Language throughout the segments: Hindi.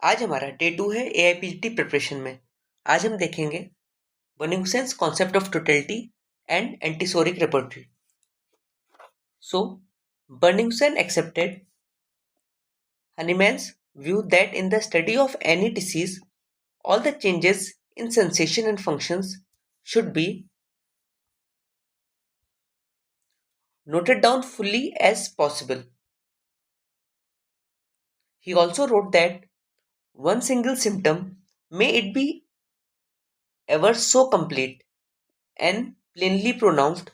आज हमारा डे 2 है एआईपीजीटी प्रिपरेशन में। आज हम देखेंगे Boenninghausen's concept of totality and antipsoric repertory. So Berningsen accepted Hahnemann's view that in the study of any disease, all the changes in sensation and functions should be noted down fully as possible. He also wrote that one single symptom, may it be ever so complete and plainly pronounced,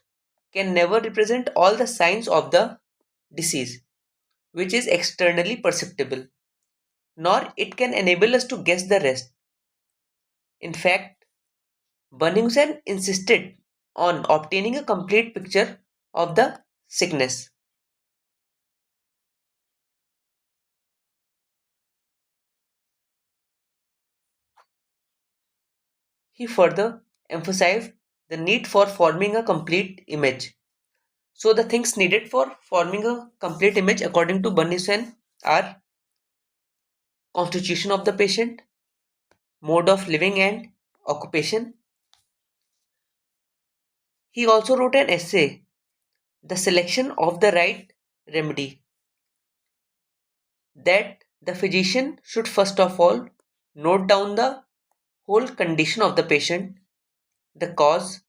can never represent all the signs of the disease, which is externally perceptible, nor it can enable us to guess the rest. In fact, Berningsen insisted on obtaining a complete picture of the sickness. He further emphasized the need for forming a complete image. So, the things needed for forming a complete image, according to Berningsen, are constitution of the patient, mode of living and occupation. He also wrote an essay, The Selection of the Right Remedy, that the physician should first of all note down the whole condition of the patient, the cause,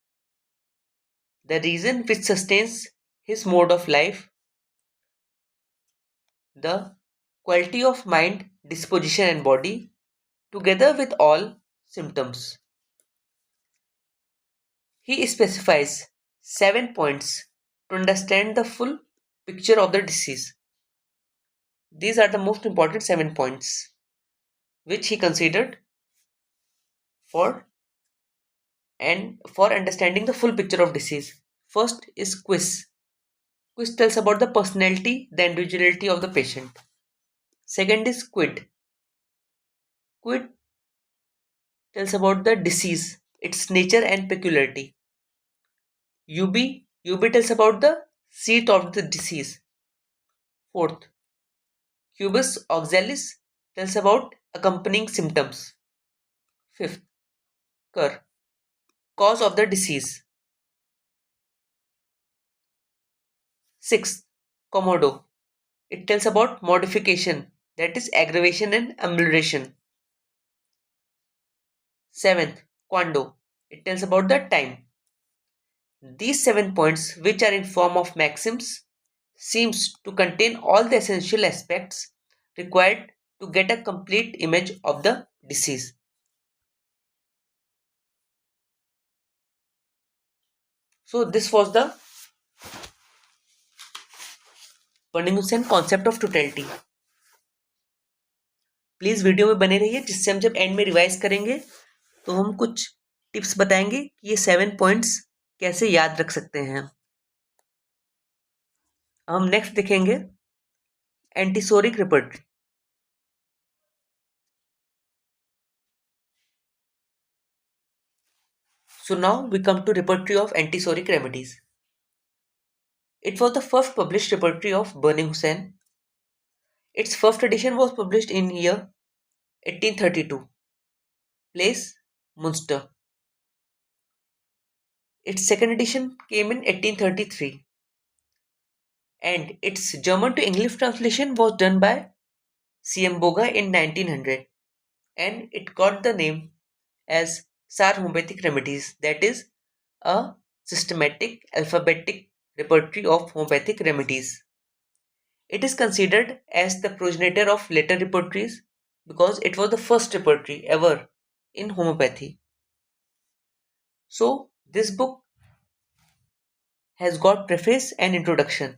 the reason which sustains his mode of life, the quality of mind, disposition, and body, together with all symptoms. He specifies 7 points to understand the full picture of the disease. These are the most important 7 points which he considered for for understanding the full picture of disease. First is quiz. Quiz tells about the personality, the individuality of the patient. Second is quid. Quid tells about the disease, its nature and peculiarity. UB tells about the seat of the disease. Fourth, Cubus oxalis tells about accompanying symptoms. Fifth, Cur, cause of the disease. Sixth, Komodo, it tells about modification, that is aggravation and amelioration. Seventh, Quando, it tells about the time. These 7 points, which are in form of maxims, seems to contain all the essential aspects required to get a complete image of the disease. So this was the Berningsen concept of totality. Please video में बने रहिए, जिससे हम जब एंड में रिवाइज करेंगे तो हम कुछ टिप्स बताएंगे कि ये 7 पॉइंट्स कैसे याद रख सकते हैं। हम नेक्स्ट देखेंगे antipsoric repertory. So now we come to repertory of antisoric remedies. It was the first published repertory of Berningsen. Its first edition was published in year 1832. Place Munster. Its second edition came in 1833. And its German to English translation was done by C.M. Boga in 1900. And it got the name as SAR Homeopathic Remedies, that is, a systematic alphabetic repertory of homeopathic remedies. It is considered as the progenitor of later repertories because it was the first repertory ever in homeopathy. So, this book has got preface and introduction.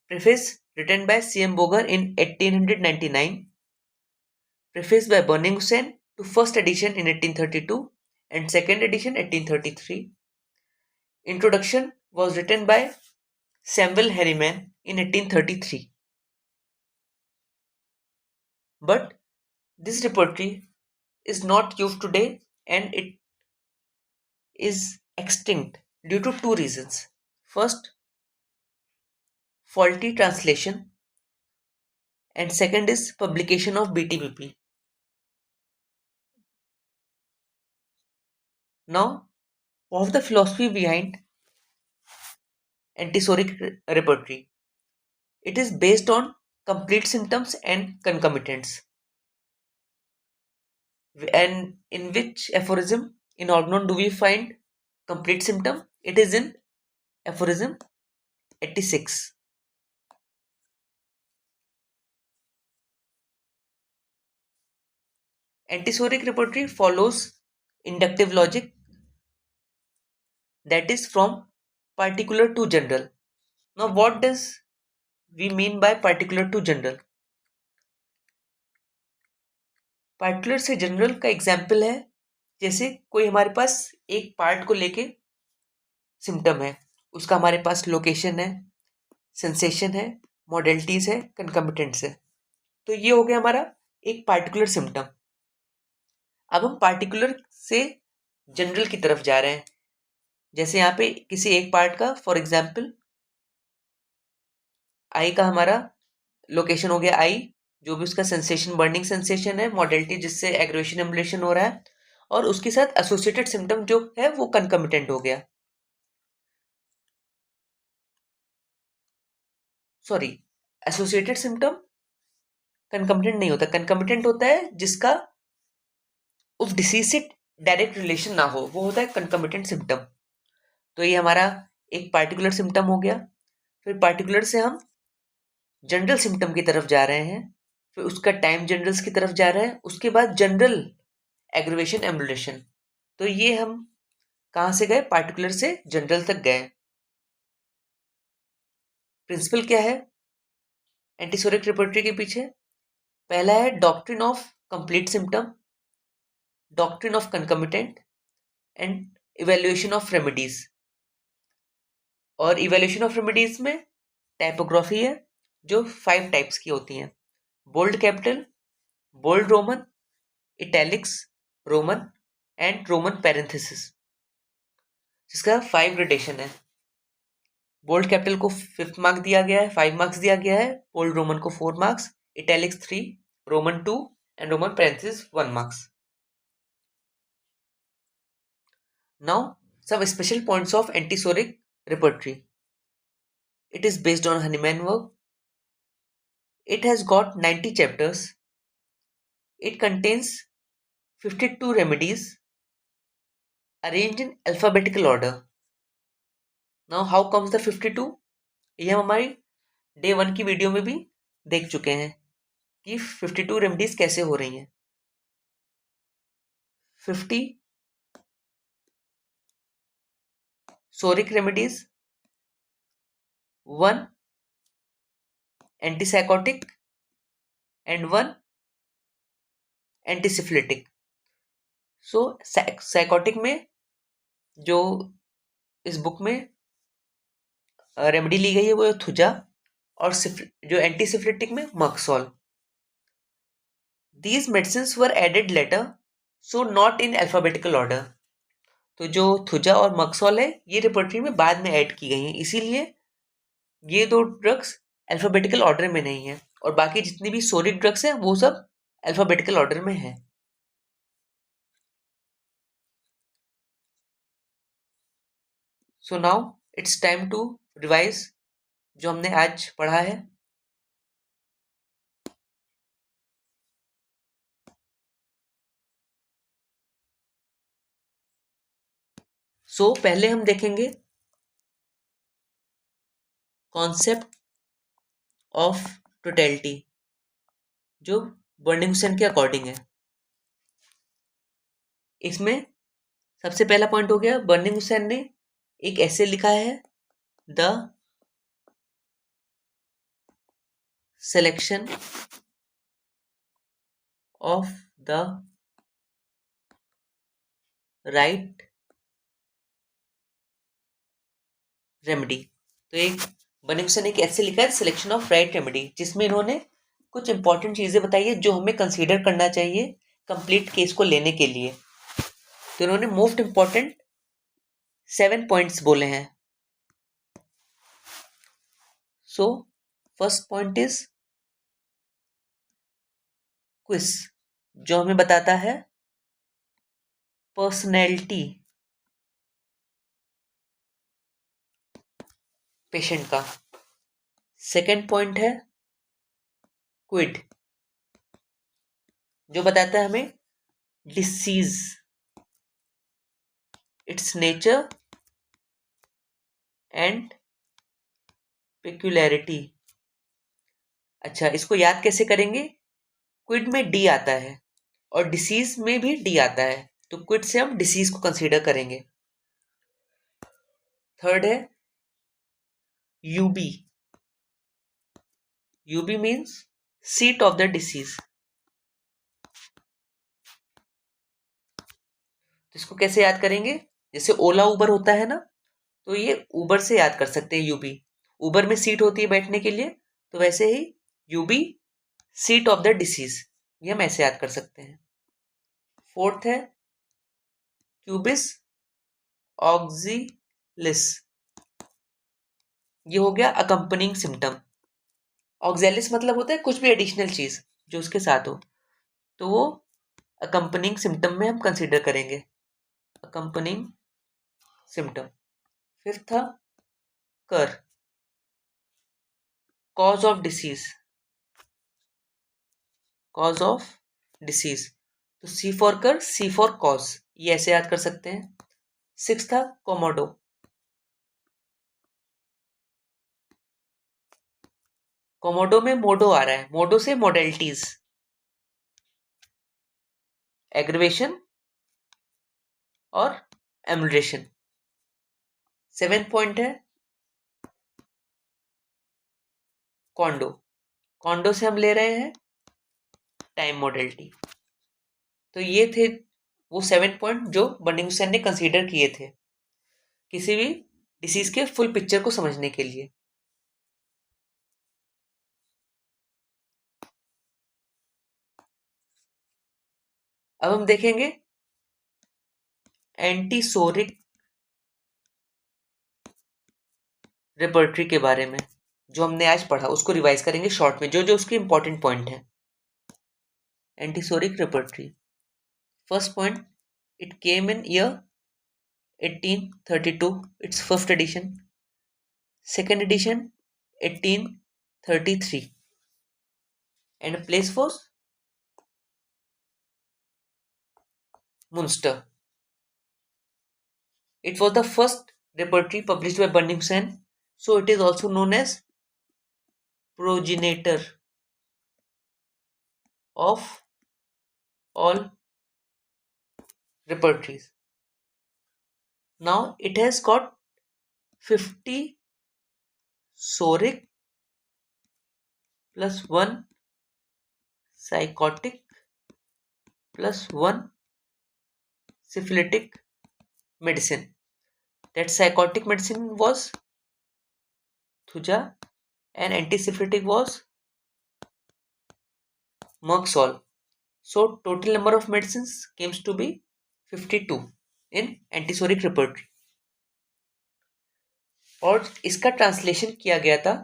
Preface written by C.M. Boger in 1899. Preface by Berningsen to first edition in 1832 and second edition 1833. Introduction was written by Samuel Hahnemann in 1833. But this repertory is not used today and it is extinct due to two reasons. First, faulty translation, and second is publication of BTPP. Now, what's the philosophy behind antisoric repertory? It is based on complete symptoms and concomitants. And in which aphorism in Organon do we find complete symptom? It is in aphorism 86. Antisoric repertory follows inductive logic, that is from particular to general. Now, what does we mean by particular to general? Particular से जनरल का एग्जाम्पल है, जैसे कोई हमारे पास एक पार्ट को लेके सिम्टम है, उसका हमारे पास लोकेशन है, सेंसेशन है, मॉडलिटीज है, कंकमिटेंट्स है। तो ये हो गया हमारा एक पार्टिकुलर सिम्टम। अब हम पार्टिकुलर से जनरल की तरफ जा रहे हैं। जैसे यहाँ पे किसी एक पार्ट का, फॉर एग्जाम्पल आई का हमारा लोकेशन हो गया आई, जो भी उसका सेंसेशन बर्निंग सेंसेशन है, मॉडलिटी जिससे एग्रेवेशन एमुलेशन हो रहा है, और उसके साथ एसोसिएटेड सिम्टम जो है वो कंकमिटेंट हो गया। सॉरी, एसोसिएटेड सिम्टम कंकमिटेंट नहीं होता। कंकमिटेंट होता है जिसका उस डिसीज से डायरेक्ट रिलेशन ना हो, वो होता है कंकमिटेंट सिम्टम। तो ये हमारा एक पार्टिकुलर सिम्टम हो गया। फिर पार्टिकुलर से हम जनरल सिम्टम की तरफ जा रहे हैं, फिर उसका टाइम जनरल्स की तरफ जा रहे हैं, उसके बाद जनरल एग्रीवेशन एमुलेशन। तो ये हम कहाँ से गए? पार्टिकुलर से जनरल तक गए। प्रिंसिपल क्या है एंटीसोरिक रिपर्टरी के पीछे? पहला है doctrine of complete symptom, doctrine of concomitant and evaluation of remedies. और इवेल्युएशन ऑफ रेमेडीज में टाइपोग्राफी है जो 5 टाइप्स की होती हैं: bold capital, bold roman, italics, roman and roman parenthesis, जिसका 5 ग्रेडेशन है। बोल्ड कैपिटल को 5th मार्क दिया गया है, 5 मार्क्स दिया गया है, बोल्ड रोमन को 4 marks, italics 3, Roman 2 and roman parenthesis 1 marks. Now, some special points of antisoric repertory. It is based on Hahnemann work. It has got 90 chapters. It contains 52 remedies arranged in alphabetical order. Now, how comes the 52? ये हम हमारी डे 1 की वीडियो में भी देख चुके हैं कि 52 रेमेडीज कैसे हो रही हैं। 50 psoric remedies, 1 antisycotic and 1 antisyphilitic. So sycotic में जो इस बुक में रेमेडी ली गई है वो है थुजा, और जो एंटीसिफिलिटिक में मक्सॉल। These medicines were added later, so not in alphabetical order. तो जो थुजा और मक्सॉल है ये रिपर्टरी में बाद में ऐड की गई हैं, इसीलिए ये 2 ड्रग्स अल्फाबेटिकल ऑर्डर में नहीं है, और बाकी जितनी भी सोरिक ड्रग्स हैं वो सब अल्फाबेटिकल ऑर्डर में है। So now it's time to revise जो हमने आज पढ़ा है। सो पहले हम देखेंगे कॉन्सेप्ट ऑफ टोटलिटी जो बर्निंगसन के अकॉर्डिंग है। इसमें सबसे पहला पॉइंट हो गया, बर्निंगसन ने एक ऐसे लिखा है, the selection of the right remedy। तो एक बर्निंगसन ने एक ऐसे लिखा है सिलेक्शन ऑफ राइट रेमेडी, जिसमें इन्होंने कुछ इंपॉर्टेंट चीजें बताई है जो हमें कंसीडर करना चाहिए कंप्लीट केस को लेने के लिए। तो इन्होंने मोस्ट इंपॉर्टेंट 7 पॉइंट्स बोले हैं। So first point is quiz, जो हमें बताता है पर्सनैलिटी पेशेंट का। सेकेंड पॉइंट है क्विड, जो बताता है हमें डिसीज, इट्स नेचर एंड पेक्यूलैरिटी। अच्छा, इसको याद कैसे करेंगे? क्विड में डी आता है और डिसीज में भी डी आता है, तो क्विड से हम डिसीज को कंसीडर करेंगे। थर्ड है UB. UB means seat of the disease. तो इसको कैसे याद करेंगे? जैसे ओला उबर होता है ना, तो ये उबर से याद कर सकते हैं यूबी। उबर में सीट होती है बैठने के लिए, तो वैसे ही यूबी सीट ऑफ द डिसीज, ये हम ऐसे याद कर सकते हैं। फोर्थ है क्यूबिस ऑक्सिलिस। ये हो गया अकम्पनिंग सिम्टम। ऑक्जेलिस मतलब होता है कुछ भी एडिशनल चीज जो उसके साथ हो, तो वो अकम्पनिंग सिम्टम में हम कंसीडर करेंगे, अकम्पनिंग सिम्टम। फिफ्थ था कर, cause of disease, cause of disease, तो सी फॉर कर, सी फॉर कॉज, ये ऐसे याद कर सकते हैं। सिक्स था कोमोडो। कोमोडो में मोडो आ रहा है, मोडो से मोडेलिटीज, एग्रीवेशन और एमुलेशन। सेवेंथ पॉइंट है कॉन्डो। कॉन्डो से हम ले रहे हैं टाइम मॉडलिटी। तो ये थे वो 7 पॉइंट जो बर्निंगसन ने कंसीडर किए थे किसी भी डिसीज के फुल पिक्चर को समझने के लिए। अब हम देखेंगे एंटीसोरिक रेपर्टरी के बारे में। जो हमने आज पढ़ा उसको रिवाइज करेंगे शॉर्ट में, जो जो उसके इंपॉर्टेंट पॉइंट है। Antipsoric repertory, first point, it came in year 1832, it's first edition. Second edition 1833, and place was Munster. It was the first repertory published by Burnington, so it is also known as progenitor of all repertories. Now it has got 50 soric plus 1 psychotic plus 1 syphilitic medicine. That psychotic medicine was Thuja and antisyphilitic was Merxol. So total number of medicines comes to be 52 in antipsoric repertory. और इसका ट्रांसलेशन किया गया था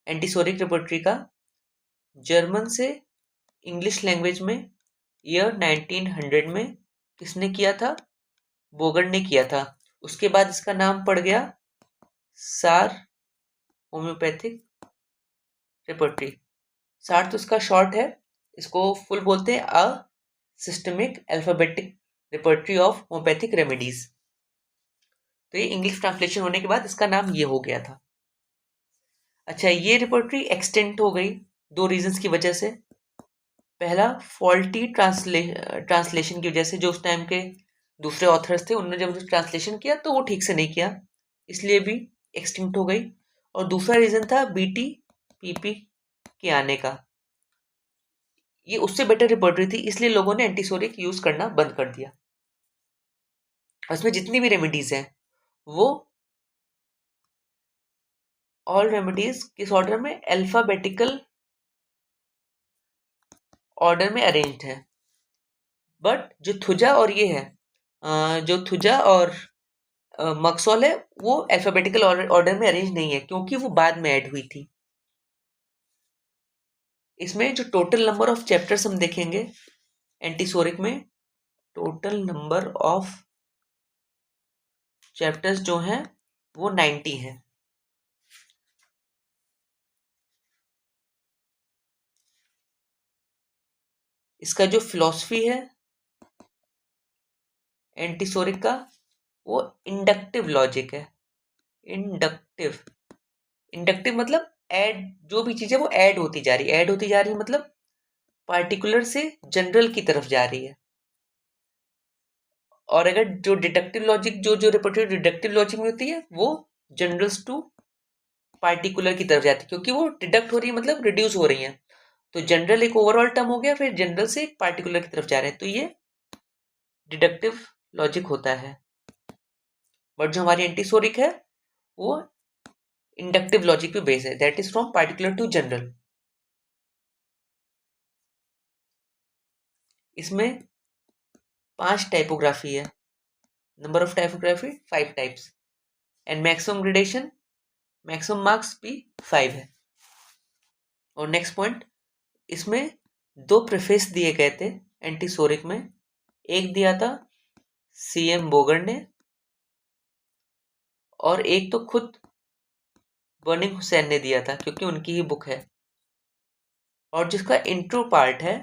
एंटीसोरिक रेपर्टरी का जर्मन से इंग्लिश लैंग्वेज में ईयर 1900 में। किसने किया था? बोगर ने किया था। उसके बाद इसका नाम पड़ गया सार होम्योपैथिक रेपर्टरी। सार तो इसका शॉर्ट है, इसको फुल बोलते हैं a systemic alphabetic repertory of homoeopathic remedies. तो ये इंग्लिश ट्रांसलेशन होने के बाद इसका नाम ये हो गया था। अच्छा, ये रिपोर्टरी एक्सटेंट हो गई दो रीजंस की वजह से। पहला, फॉल्टी ट्रांसलेशन की वजह से। जो उस टाइम के दूसरे ऑथर्स थे उन्होंने जब ट्रांसलेशन किया तो वो ठीक से नहीं किया, इसलिए भी एक्सटिंक्ट हो गई। और दूसरा रीजन था बीटी पीपी के आने का। ये उससे बेटर रिपोर्टरी थी, इसलिए लोगों ने एंटीसोरिक यूज करना बंद कर दिया। उसमें जितनी भी रेमेडीज हैं वो ऑल रेमेडीज किस ऑर्डर में? अल्फाबेटिकल ऑर्डर में अरेंज्ड है। बट जो थुजा और ये है, जो थुजा और मक्सौल है, वो अल्फाबेटिकल ऑर्डर में अरेंज नहीं है क्योंकि वो बाद में ऐड हुई थी। इसमें जो टोटल नंबर ऑफ चैप्टर्स हम देखेंगे एंटीसोरिक में, टोटल नंबर ऑफ चैप्टर्स जो हैं वो 90 हैं। इसका जो फिलॉसफी है एंटीसोरिक का, वो इंडक्टिव लॉजिक है। इंडक्टिव, इंडक्टिव मतलब ऐड, जो भी चीज़ है वो ऐड होती जा रही है। ऐड होती जा रही है मतलब पार्टिकुलर से जनरल की तरफ जा रही है। और अगर जो डिडक्टिव लॉजिक, जो जो रिपोर्टेड डिडक्टिव लॉजिक में होती है, वो जनरल्स टू पार्टिकुलर की तरफ जाती है, क्योंकि वो डिडक्ट हो रही है मतलब रिड्यूस हो रही है। तो जनरल एक ओवरऑल टर्म हो गया, फिर जनरल से एक पार्टिकुलर की तरफ जा रहे हैं, तो ये डिडक्टिव लॉजिक होता है। बट जो हमारी एंटीसोरिक है वो इंडक्टिव लॉजिक पे बेस है, that is from particular to general. इसमें 5 टाइपोग्राफी है। Number of typography 5 types, and maximum gradation, maximum marks भी 5 है। और नेक्स्ट पॉइंट, इसमें 2 प्रेफेस दिए गए थे एंटीसोरिक में। एक दिया था सीएम बोगर ने, और एक तो खुद बर्निंग हुसैन ने दिया था, क्योंकि उनकी ही बुक है। और जिसका इंट्रो पार्ट है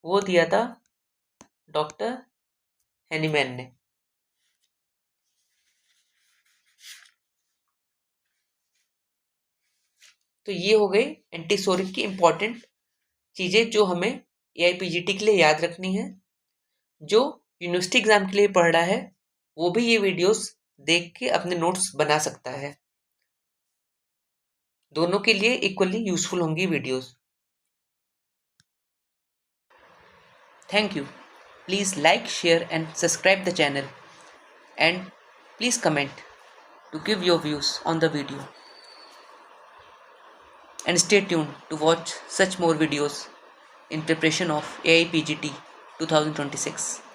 वो दिया था डॉक्टर हैनीमैन ने। तो ये हो गई एंटीसोरिक की इंपॉर्टेंट चीज़ें जो हमें एआईपीजीटी के लिए याद रखनी है। जो यूनिवर्सिटी एग्जाम के लिए पढ़ रहा है वो भी ये वीडियोस देख के अपने नोट्स बना सकता है। दोनों के लिए इक्वली यूजफुल होंगी videos. Thank you. Please like, share and subscribe the channel, and please comment to give your views on the video, and stay tuned to watch such more videos in preparation of AIPGT 2026.